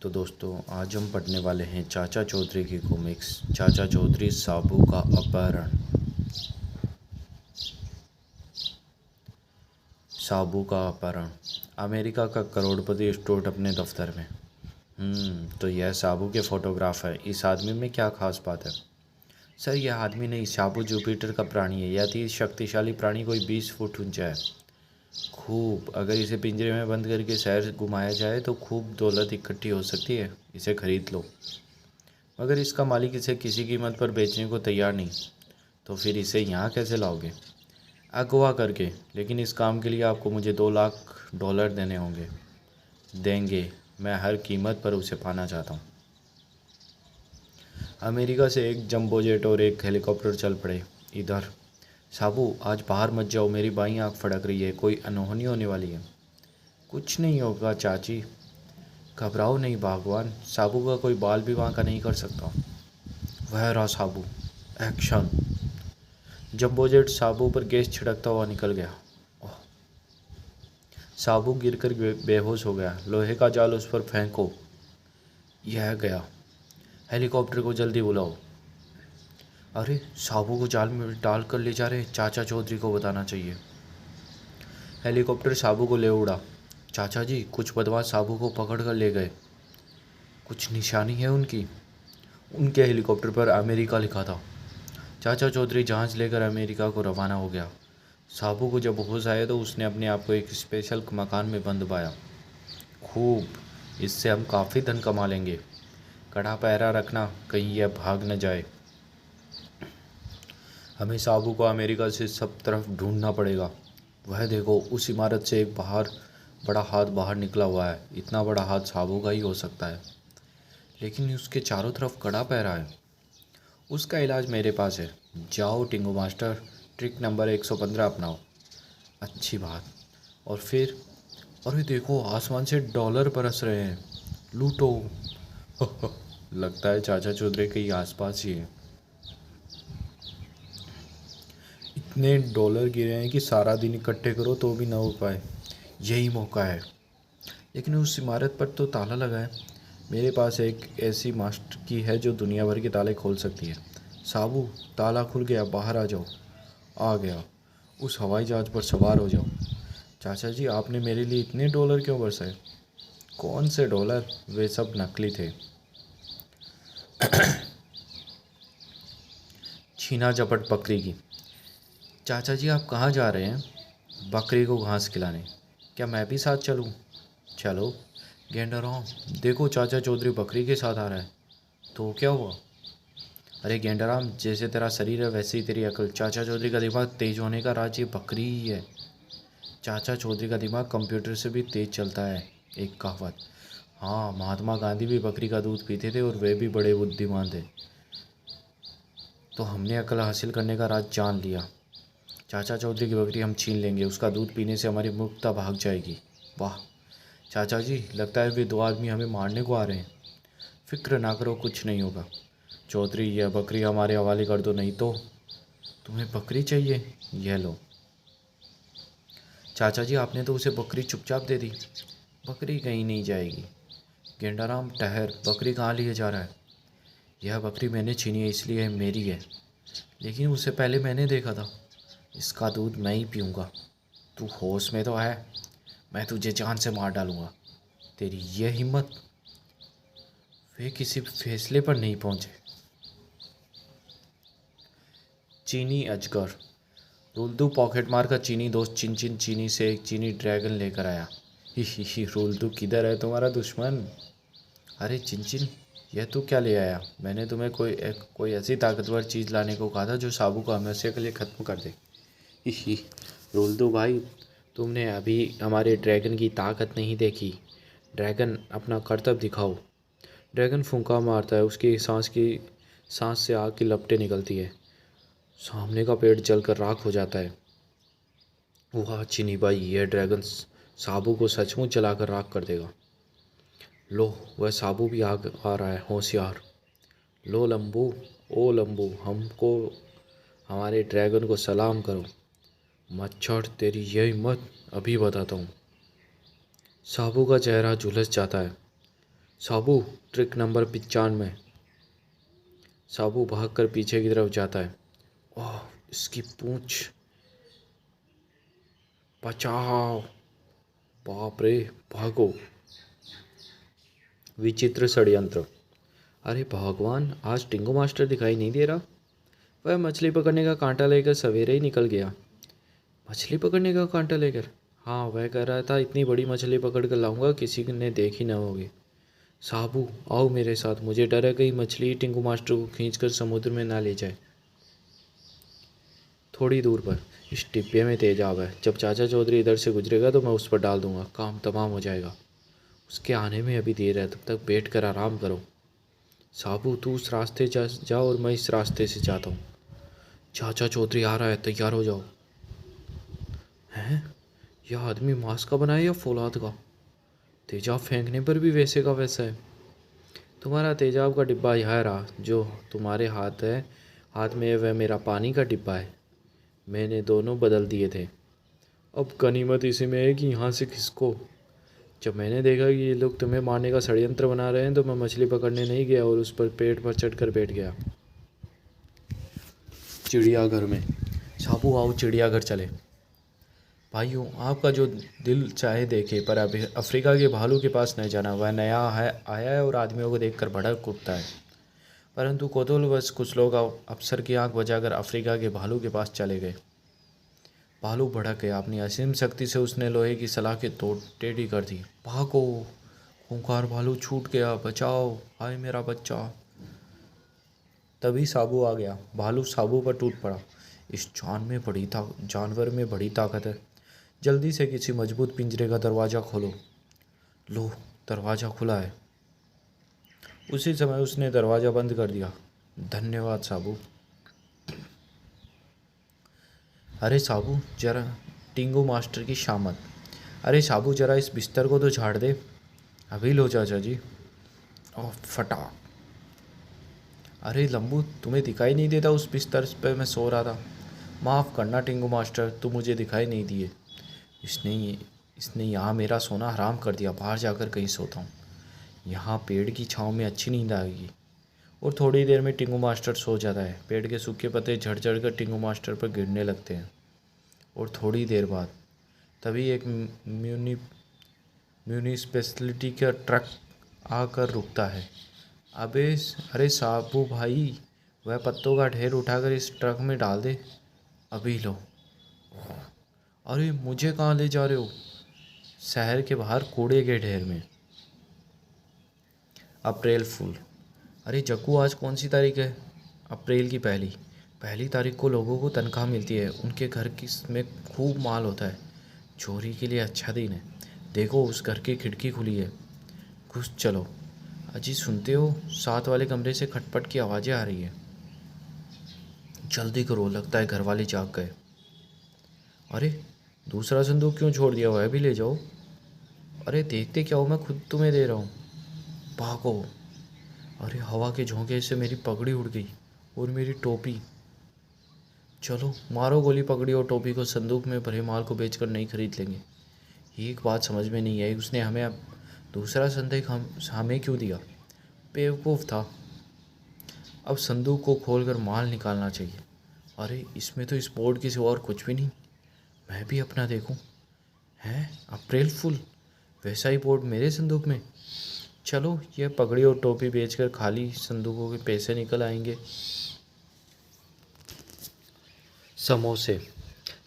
तो दोस्तों आज हम पढ़ने वाले हैं चाचा चौधरी की कॉमिक्स चाचा चौधरी साबू का अपहरण। साबू का अपहरण। अमेरिका का करोड़पति स्टोर अपने दफ्तर में। तो यह साबू के फोटोग्राफ है। इस आदमी में क्या खास बात है? सर, यह आदमी नहीं, साबू जुपिटर का प्राणी है। यह अति शक्तिशाली प्राणी कोई 20 फुट ऊंचा है। खूब, अगर इसे पिंजरे में बंद करके शहर घुमाया जाए तो खूब दौलत इकट्ठी हो सकती है। इसे खरीद लो। मगर इसका मालिक इसे किसी कीमत पर बेचने को तैयार नहीं। तो फिर इसे यहाँ कैसे लाओगे? अगवा करके। लेकिन इस काम के लिए आपको मुझे $2 लाख देने होंगे। देंगे। मैं हर कीमत पर उसे पाना चाहता हूँ। अमेरिका से एक जंबो जेट और एक हेलीकॉप्टर चल पड़े। इधर। साबू, आज बाहर मत जाओ, मेरी बाईं आँख फड़क रही है। कोई अनहोनी होने वाली है। कुछ नहीं होगा चाची, घबराओ नहीं भगवान। साबू का कोई बाल भी वहाँ का नहीं कर सकता। वह रहा साबू। एक्शन। जंबो जेट साबू पर गैस छिड़कता हुआ निकल गया। ओह! साबू गिरकर बेहोश हो गया। लोहे का जाल उस पर फेंको। यह गया। हेलीकॉप्टर को जल्दी बुलाओ। अरे, साबू को जाल में डाल कर ले जा रहे। चाचा चौधरी को बताना चाहिए। हेलीकॉप्टर साबू को ले उड़ा। चाचा जी, कुछ बदमाश साबू को पकड़ कर ले गए। कुछ निशानी है उनकी? उनके हेलीकॉप्टर पर अमेरिका लिखा था। चाचा चौधरी जहाज़ लेकर अमेरिका को रवाना हो गया। साबू को जब होश आया तो उसने अपने आप को एक स्पेशल मकान में बंद पाया। खूब, इससे हम काफ़ी धन कमा लेंगे। कड़ा पहरा रखना, कहीं यह भाग न जाए। हमें साबू को अमेरिका से सब तरफ ढूंढना पड़ेगा। वह देखो, उस इमारत से एक बड़ा हाथ बाहर निकला हुआ है। इतना बड़ा हाथ साबू का ही हो सकता है। लेकिन उसके चारों तरफ कड़ा पहरा है। उसका इलाज मेरे पास है। जाओ टिंगो मास्टर, ट्रिक नंबर 115 अपनाओ। अच्छी बात। और फिर? अरे देखो, आसमान से डॉलर बरस रहे हैं। लूटो। लगता है चाचा चौधरी के आसपास ही है। इतने डॉलर गिरे हैं कि सारा दिन इकट्ठे करो तो भी ना हो पाए। यही मौका है। लेकिन उस इमारत पर तो ताला लगा है। मेरे पास एक ऐसी मास्टर की है जो दुनिया भर के ताले खोल सकती है। साबू, ताला खुल गया, बाहर आ जाओ। आ गया। उस हवाई जहाज़ पर सवार हो जाओ। चाचा जी, आपने मेरे लिए इतने डॉलर क्यों बरसाए? कौन से डॉलर? वे सब नकली थे। छीना झपट बकरी की। चाचा जी, आप कहाँ जा रहे हैं? बकरी को घास खिलाने। क्या मैं भी साथ चलूँ? चलो। गेंडाराम, देखो चाचा चौधरी बकरी के साथ आ रहा है। तो क्या हुआ? अरे गेंडाराम, जैसे तेरा शरीर है वैसे ही तेरी अकल। चाचा चौधरी का दिमाग तेज होने का राज ये बकरी ही है। चाचा चौधरी का दिमाग कंप्यूटर से भी तेज चलता है। एक कहावत। हाँ, महात्मा गांधी भी बकरी का दूध पीते थे और वे भी बड़े बुद्धिमान थे। तो हमने अकल हासिल करने का राज जान लिया। चाचा चौधरी की बकरी हम छीन लेंगे। उसका दूध पीने से हमारी मूर्खता भाग जाएगी। वाह चाचा जी, लगता है वे दो आदमी हमें मारने को आ रहे हैं। फिक्र ना करो, कुछ नहीं होगा। चौधरी, यह बकरी हमारे हवाले कर दो, नहीं तो। तुम्हें बकरी चाहिए? यह लो। चाचा जी, आपने तो उसे बकरी चुपचाप दे दी। बकरी कहीं नहीं जाएगी। गेंडाराम ठहर, बकरी कहाँ लिए जा रहा है? यह बकरी मैंने छीनी है, इसलिए मेरी है। लेकिन उसे पहले मैंने देखा था। इसका दूध मैं ही पीऊँगा। तू होश में तो है? मैं तुझे जान से मार डालूँगा। तेरी यह हिम्मत? वे किसी फैसले पर नहीं पहुँचे। चीनी अजगर। रुल्दू पॉकेट मार का चीनी दोस्त चिन चीनी से एक चीनी ड्रैगन लेकर आया। ही रुल्दू, किधर है तुम्हारा दुश्मन? अरे चिन, यह तू क्या ले आया? मैंने तुम्हें कोई ऐसी ताकतवर चीज़ लाने को कहा था जो साबू को हमेशा के लिए ख़त्म कर दे। ही रुल्दू भाई, तुमने अभी हमारे ड्रैगन की ताकत नहीं देखी। ड्रैगन, अपना करतब दिखाओ। ड्रैगन फुंका मारता है। उसकी सांस से आग की लपटें निकलती है। सामने का पेड़ जलकर राख हो जाता है। वाह चीनी भाई, यह ड्रैगन साबू को सचमुच जलाकर राख कर देगा। लो, वह साबू भी आ रहा है, होशियार। लो लंबू, ओ लंबू, हमको हमारे ड्रैगन को सलाम करो। मच्छर, तेरी यह हिम्मत? अभी बताता हूँ। साबू का चेहरा झुलस जाता है। साबू, ट्रिक नंबर 95। साबू भागकर पीछे की तरफ जाता है। ओह, इसकी पूंछ! बचाओ! बाप रे! भागो! विचित्र षड्यंत्र। अरे भगवान, आज टिंगो मास्टर दिखाई नहीं दे रहा। वह मछली पकड़ने का कांटा लेकर सवेरे ही निकल गया। मछली पकड़ने का कांटा लेकर? हाँ, वह कह रहा था इतनी बड़ी मछली पकड़ कर लाऊंगा, किसी ने देखी न होगी। साबू, आओ मेरे साथ, मुझे डर है कहीं मछली टिंगू मास्टर को खींचकर समुद्र में ना ले जाए। थोड़ी दूर पर इस डिब्बे में तेजाब है। जब चाचा चौधरी इधर से गुजरेगा तो मैं उस पर डाल दूंगा, काम तमाम हो जाएगा। उसके आने में अभी देर है, तब तक बैठ कर आराम करो। साबू, तू उस रास्ते जा और मैं इस रास्ते से जाता हूँ। चाचा चौधरी आ रहा है, तैयार हो जाओ। हैं? यह आदमी मांस का बना है या फौलाद का? तेजाब फेंकने पर भी वैसे का वैसा है। तुम्हारा तेजाब का डिब्बा यह रहा, जो तुम्हारे हाथ में है, वह मेरा पानी का डिब्बा है। मैंने दोनों बदल दिए थे। अब गनीमत इसी में है कि यहाँ से खिसको। जब मैंने देखा कि ये लोग तुम्हें मारने का षड्यंत्र बना रहे हैं तो मैं मछली पकड़ने नहीं गया और उस पर पेट पर चढ़कर बैठ गया। चिड़ियाघर में। साबू, आओ चिड़ियाघर चले। भाइयों, आपका जो दिल चाहे देखे, पर अभी अफ्रीका के भालू के पास नहीं जाना। वह नया है, आया है और आदमियों को देखकर भड़क उठता है। परंतु कौतूहलवश कुछ लोग अफसर की आंख बचाकर अफ्रीका के भालू के पास चले गए। भालू भड़क गया। अपनी असीम शक्ति से उसने लोहे की सलाखें तोड़ टेढ़ी कर दी। भागो! खूंखार भालू छूट गया, बचाओ! हाय मेरा बच्चा! तभी साबू आ गया। भालू साबू पर टूट पड़ा। इस जानवर में बड़ी ताकत है। जल्दी से किसी मजबूत पिंजरे का दरवाज़ा खोलो। लो, दरवाज़ा खुला है। उसी समय उसने दरवाज़ा बंद कर दिया। धन्यवाद साबू। अरे साबू, जरा टिंगू मास्टर की शामत। अरे साबू, जरा इस बिस्तर को तो झाड़ दे। अभी लो चाचा जी। ओह, फटा! अरे लंबू, तुम्हें दिखाई नहीं देता उस बिस्तर पे मैं सो रहा था? माफ़ करना टिंगू मास्टर, तुम मुझे दिखाई नहीं दिए। इसने इसने यहाँ मेरा सोना हराम कर दिया। बाहर जाकर कहीं सोता हूँ। यहाँ पेड़ की छाँव में अच्छी नींद आएगी। और थोड़ी देर में टिंगू मास्टर सो जाता है। पेड़ के सूखे पत्ते झड़ झड़ कर टिंगू मास्टर पर गिरने लगते हैं। और थोड़ी देर बाद तभी एक म्यूनिसिपैलिटी का ट्रक आकर रुकता है। अरे साबू भाई, वह पत्तों का ढेर उठाकर इस ट्रक में डाल दे। अभी लो। अरे मुझे कहाँ ले जा रहे हो? शहर के बाहर कूड़े के ढेर में। अप्रैल फूल। अरे जग्गू, आज कौन सी तारीख है? अप्रैल की पहली तारीख को लोगों को तनख्वाह मिलती है। उनके घर में खूब माल होता है। चोरी के लिए अच्छा दिन है। देखो, उस घर की खिड़की खुली है। घुस चलो। अजी सुनते हो? साथ वाले कमरे से खटपट की आवाज़ें आ रही है। जल्दी करो, लगता है घर वाले जाग गए। अरे दूसरा संदूक क्यों छोड़ दिया? वह भी ले जाओ। अरे देखते क्या हो, मैं खुद तुम्हें दे रहा हूँ। भागो! अरे हवा के झोंके से मेरी पगड़ी उड़ गई और मेरी टोपी। चलो मारो गोली पगड़ी और टोपी को। संदूक में भरे माल को बेचकर नहीं खरीद लेंगे। एक बात समझ में नहीं आई, उसने हमें अब दूसरा संदेश हमें क्यों दिया? बेवकूफ़ था। अब संदूक को खोलकर माल निकालना चाहिए। अरे इसमें तो इस बोर्ड के सिवा और कुछ भी नहीं। मैं भी अपना देखूं। हैं, अप्रैल फूल! वैसा ही बोर्ड मेरे संदूक में। चलो, यह पगड़ी और टोपी बेचकर खाली संदूकों के पैसे निकल आएंगे। समोसे।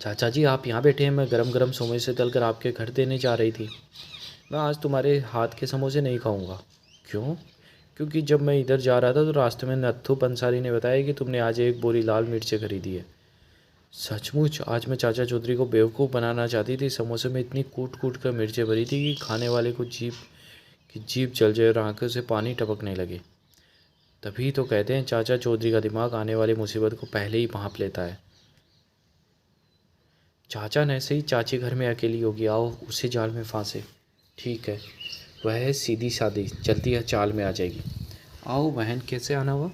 चाचा जी, आप यहाँ बैठे हैं, मैं गरम गरम समोसे तलकर आपके घर देने जा रही थी। मैं आज तुम्हारे हाथ के समोसे नहीं खाऊंगा। क्यों? क्योंकि जब मैं इधर जा रहा था तो रास्ते में नत्थू पंसारी ने बताया कि तुमने आज एक बोरी लाल मिर्चें खरीदी है। सचमुच? आज मैं चाचा चौधरी को बेवकूफ़ बनाना चाहती थी। समोसे में इतनी कूट कूट कर मिर्चें भरी थी कि खाने वाले को जीभ जल जाए और आंखों से पानी टपकने लगे। तभी तो कहते हैं चाचा चौधरी का दिमाग आने वाली मुसीबत को पहले ही भांप लेता है। चाचा ने से ही चाची घर में अकेली होगी, आओ उसे जाल में फांसे। ठीक है, वह है सीधी सादी, जल्दी है चाल में आ जाएगी। आओ बहन, कैसे आना हुआ?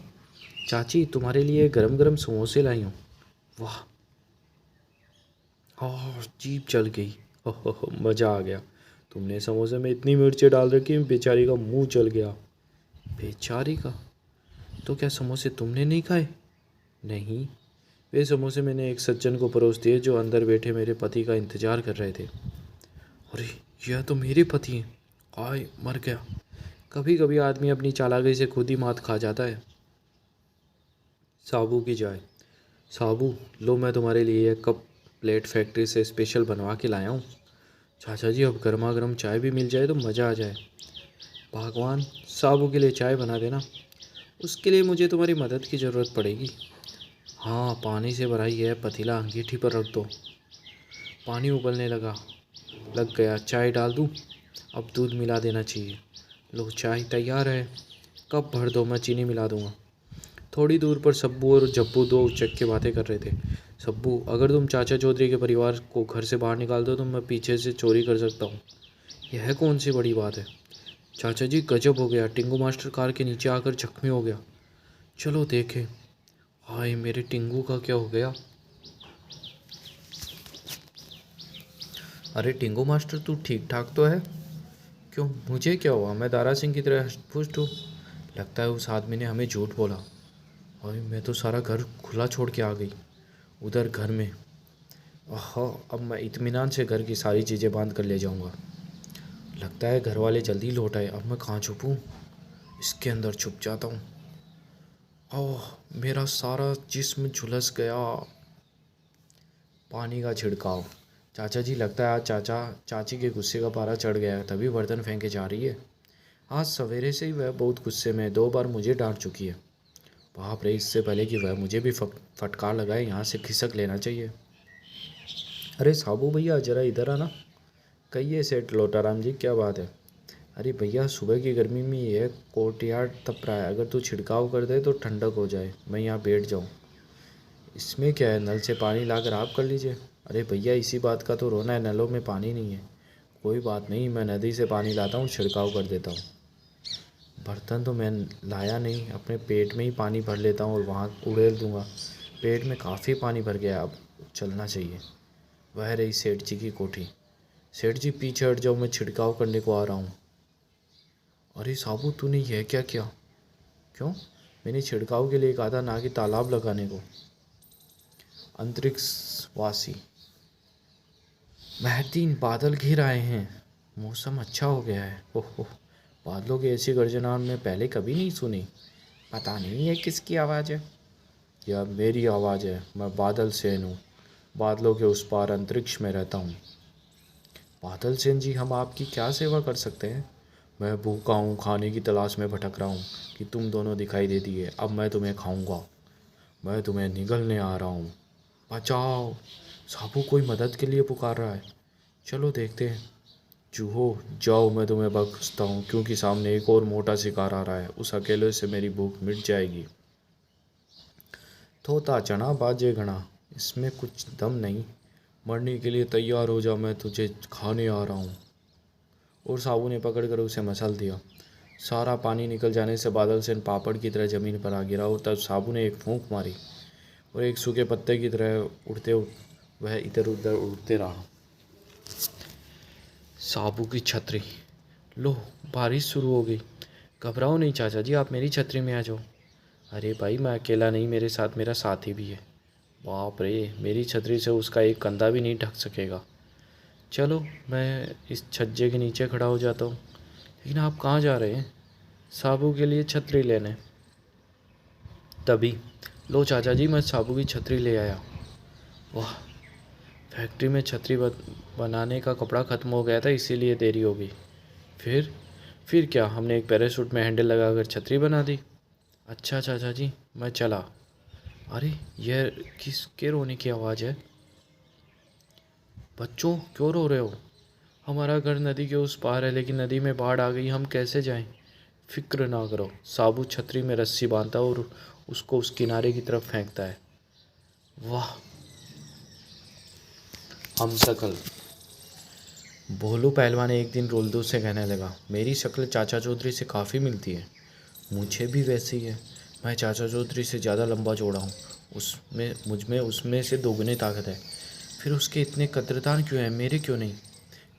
चाची, तुम्हारे लिए गरम गरम समोसे लाई हूँ। वाह! और जीभ जल गई। ओह, मज़ा आ गया। तुमने समोसे में इतनी मिर्ची डाल रखी बेचारी का मुंह जल गया। बेचारी का? तो क्या समोसे तुमने नहीं खाए? नहीं, वे समोसे मैंने एक सज्जन को परोस दिए जो अंदर बैठे मेरे पति का इंतजार कर रहे थे। अरे, यह तो मेरे पति हैं। आय, मर गया। कभी कभी आदमी अपनी चालाकी से खुद ही मात खा जाता है। साबू की चाय। साबू, लो मैं तुम्हारे लिए एक कप प्लेट फैक्ट्री से स्पेशल बनवा के लाया हूँ। चाचा जी, अब गर्मा गर्म चाय भी मिल जाए तो मज़ा आ जाए। भगवान, साबू के लिए चाय बना देना। उसके लिए मुझे तुम्हारी मदद की ज़रूरत पड़ेगी। हाँ, पानी से भराई है पतीला अंगीठी पर रख दो। पानी उबलने लग गया। चाय डाल दूँ? अब दूध मिला देना चाहिए। लो, चाय तैयार है। कप भर दो, मैं चीनी मिला दूँगा। थोड़ी दूर पर सब्बू और जब्बू दो उचक के बातें कर रहे थे। सब्बू, अगर तुम चाचा चौधरी के परिवार को घर से बाहर निकाल दो तो मैं पीछे से चोरी कर सकता हूँ। यह कौन सी बड़ी बात है? चाचा जी, गजब हो गया। टिंगू मास्टर कार के नीचे आकर जख्मी हो गया। चलो देखें। हाय, मेरे टिंगू का क्या हो गया? अरे टिंगू मास्टर, तू ठीक ठाक तो है? क्यों, मुझे क्या हुआ? मैं दारा सिंह की तरह पुष्ट हूँ। लगता है उस आदमी ने हमें झूठ बोला। और मैं तो सारा घर खुला छोड़ के आ गई उधर घर में। हाँ, अब मैं इत्मीनान से घर की सारी चीज़ें बांध कर ले जाऊंगा। लगता है घर वाले जल्दी लौट आए। अब मैं कहाँ छुपूं? इसके अंदर छुप जाता हूँ। ओह, मेरा सारा जिस्म झुलस गया। पानी का छिड़काव। चाचा जी, लगता है आज चाचा चाची के गुस्से का पारा चढ़ गया है, तभी बर्तन फेंके जा रही है। आज सवेरे से ही वह बहुत गुस्से में 2 बार मुझे डांट चुकी है। बाप रे, इससे पहले कि वह मुझे भी फटकार लगाए यहाँ से खिसक लेना चाहिए। अरे साबू भैया, ज़रा इधर आना। कहिए सेठ लोटाराम जी, क्या बात है? अरे भैया, सुबह की गर्मी में यह कोर्टयार्ड तप रहा है। अगर तू छिड़काव कर दे तो ठंडक हो जाए, मैं यहाँ बैठ जाऊँ। इसमें क्या है, नल से पानी लाकर आप कर लीजिए। अरे भैया, इसी बात का तो रोना है, नलों में पानी नहीं है। कोई बात नहीं, मैं नदी से पानी लाता हूँ, छिड़काव कर देता हूँ। बर्तन तो मैं लाया नहीं, अपने पेट में ही पानी भर लेता हूँ और वहाँ उड़ेल दूँगा। पेट में काफ़ी पानी भर गया, अब चलना चाहिए। वह रही सेठ जी की कोठी। सेठ जी, पीछे हट जाओ, मैं छिड़काव करने को आ रहा हूँ। अरे साबू, तूने यह क्या किया? क्यों? मैंने छिड़काव के लिए कहा था, ना कि तालाब लगाने को। अंतरिक्षवासी। महतीन बादल घिर आए हैं। मौसम अच्छा हो गया है। ओह, बादलों की ऐसी गर्जना मैं पहले कभी नहीं सुनी। पता नहीं ये किसकी आवाज़ है। यह मेरी आवाज़ है। मैं बादल सेन हूँ। बादलों के उस पार अंतरिक्ष में रहता हूँ। बादल सेन जी, हम आपकी क्या सेवा कर सकते हैं? मैं भूखा हूँ, खाने की तलाश में भटक रहा हूँ कि तुम दोनों दिखाई देती है। अब मैं तुम्हें खाऊंगा। मैं तुम्हें निगलने आ रहा हूँ। बचाओ! साबू कोई मदद के लिए पुकार रहा है। चलो देखते हैं। चूहो, जाओ, मैं तुम्हें बख्शता हूँ क्योंकि सामने एक और मोटा शिकार आ रहा है। उस अकेले से मेरी भूख मिट जाएगी। तोता चना बाजे घना, इसमें कुछ दम नहीं। मरने के लिए तैयार हो जा, मैं तुझे खाने आ रहा हूँ। और साबू ने पकड़कर उसे मसल दिया। सारा पानी निकल जाने से बादल सेन पापड़ की तरह ज़मीन पर आ गिरा और तब साबू ने एक फूंक मारी और एक सूखे पत्ते की तरह वह इधर उधर उड़ते रहा। साबू की छतरी। लो, बारिश शुरू हो गई। घबराओ नहीं चाचा जी, आप मेरी छतरी में आ जाओ। अरे भाई, मैं अकेला नहीं, मेरे साथ मेरा साथी भी है। बाप रे, मेरी छतरी से उसका एक कंधा भी नहीं ढक सकेगा। चलो, मैं इस छज्जे के नीचे खड़ा हो जाता हूँ। लेकिन आप कहाँ जा रहे हैं? साबू के लिए छतरी लेने। तभी, लो चाचा जी, मैं साबू की छतरी ले आया। वाह, फैक्ट्री में छतरी बनाने का कपड़ा ख़त्म हो गया था, इसीलिए देरी हो गई। फिर क्या, हमने एक पैराशूट में हैंडल लगाकर छतरी बना दी। अच्छा चाचा जी, मैं चला। अरे, यह किसके रोने की आवाज़ है? बच्चों, क्यों रो रहे हो? हमारा घर नदी के उस पार है, लेकिन नदी में बाढ़ आ गई, हम कैसे जाएं? फिक्र ना करो। साबू छतरी में रस्सी बांधता और उसको उस किनारे की तरफ फेंकता है। वाह! हम शकल। भोलू पहलवान एक दिन रोल्दू से कहने लगा, मेरी शक्ल चाचा चौधरी से काफ़ी मिलती है। मुझे भी वैसी ही है। मैं चाचा चौधरी से ज़्यादा लंबा चौड़ा हूँ। मुझ में उसमें से दोगुनी ताकत है। फिर उसके इतने कद्रदान क्यों हैं, मेरे क्यों नहीं?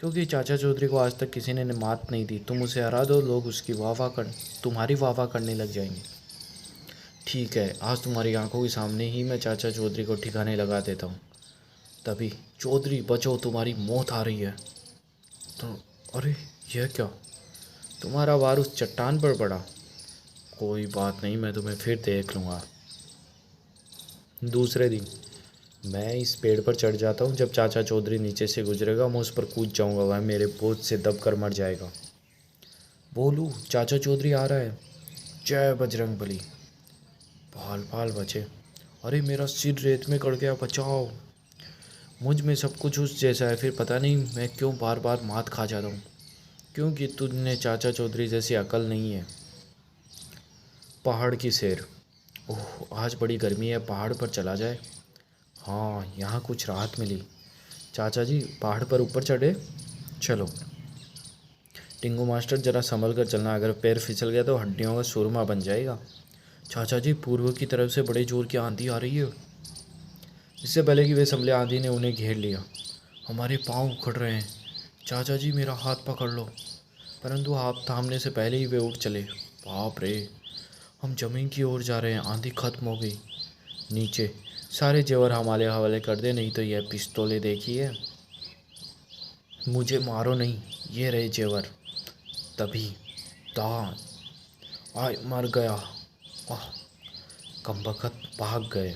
क्योंकि चाचा चौधरी को आज तक किसी ने मात नहीं दी। तुम उसे हरा दो, लोग उसकी तुम्हारी वाह वाह करने लग जाएंगे। ठीक है, आज तुम्हारी आंखों के सामने ही मैं चाचा चौधरी को ठिकाने लगा देता हूँ। तभी, चौधरी बचो, तुम्हारी मौत आ रही है। तो अरे, यह क्या? तुम्हारा वार उस चट्टान पर पड़ा। कोई बात नहीं, मैं तुम्हें फिर देख लूँगा। दूसरे दिन मैं इस पेड़ पर चढ़ जाता हूँ। जब चाचा चौधरी नीचे से गुजरेगा मैं उस पर कूद जाऊँगा, वह मेरे बोझ से दब कर मर जाएगा। बोलू, चाचा चौधरी आ रहा है। जय बजरंग बली। पाल पाल बचे। अरे, मेरा सिर रेत में गड़ गया, बचाओ। मुझ में सब कुछ उस जैसा है, फिर पता नहीं मैं क्यों बार बार मात खा जाता हूँ। क्योंकि तुझने चाचा चौधरी जैसी अकल नहीं है। पहाड़ की सैर। ओह, आज बड़ी गर्मी है, पहाड़ पर चला जाए। हाँ, यहाँ कुछ राहत मिली। चाचा जी, पहाड़ पर ऊपर चढ़े। चलो। टिंगू मास्टर, ज़रा संभल कर चलना, अगर पैर फिसल गया तो हड्डियों का सुरमा बन जाएगा। चाचा जी, पूर्व की तरफ से बड़े जोर की आंधी आ रही है। इससे पहले कि वे संभले, आंधी ने उन्हें घेर लिया। हमारे पाँव उखड़ रहे हैं। चाचा जी, मेरा हाथ पकड़ लो। परंतु हाथ थामने से पहले ही वे उठ चले। बाप रे, हम जमीन की ओर जा रहे हैं, आंधी खत्म हो गई। नीचे सारे जेवर हमारे हवाले कर दे, नहीं तो यह पिस्तौलें देखिए। मुझे मारो नहीं, ये रहे जेवर। तभी दान आय, मर गया। आह, कमबख्त भाग गए।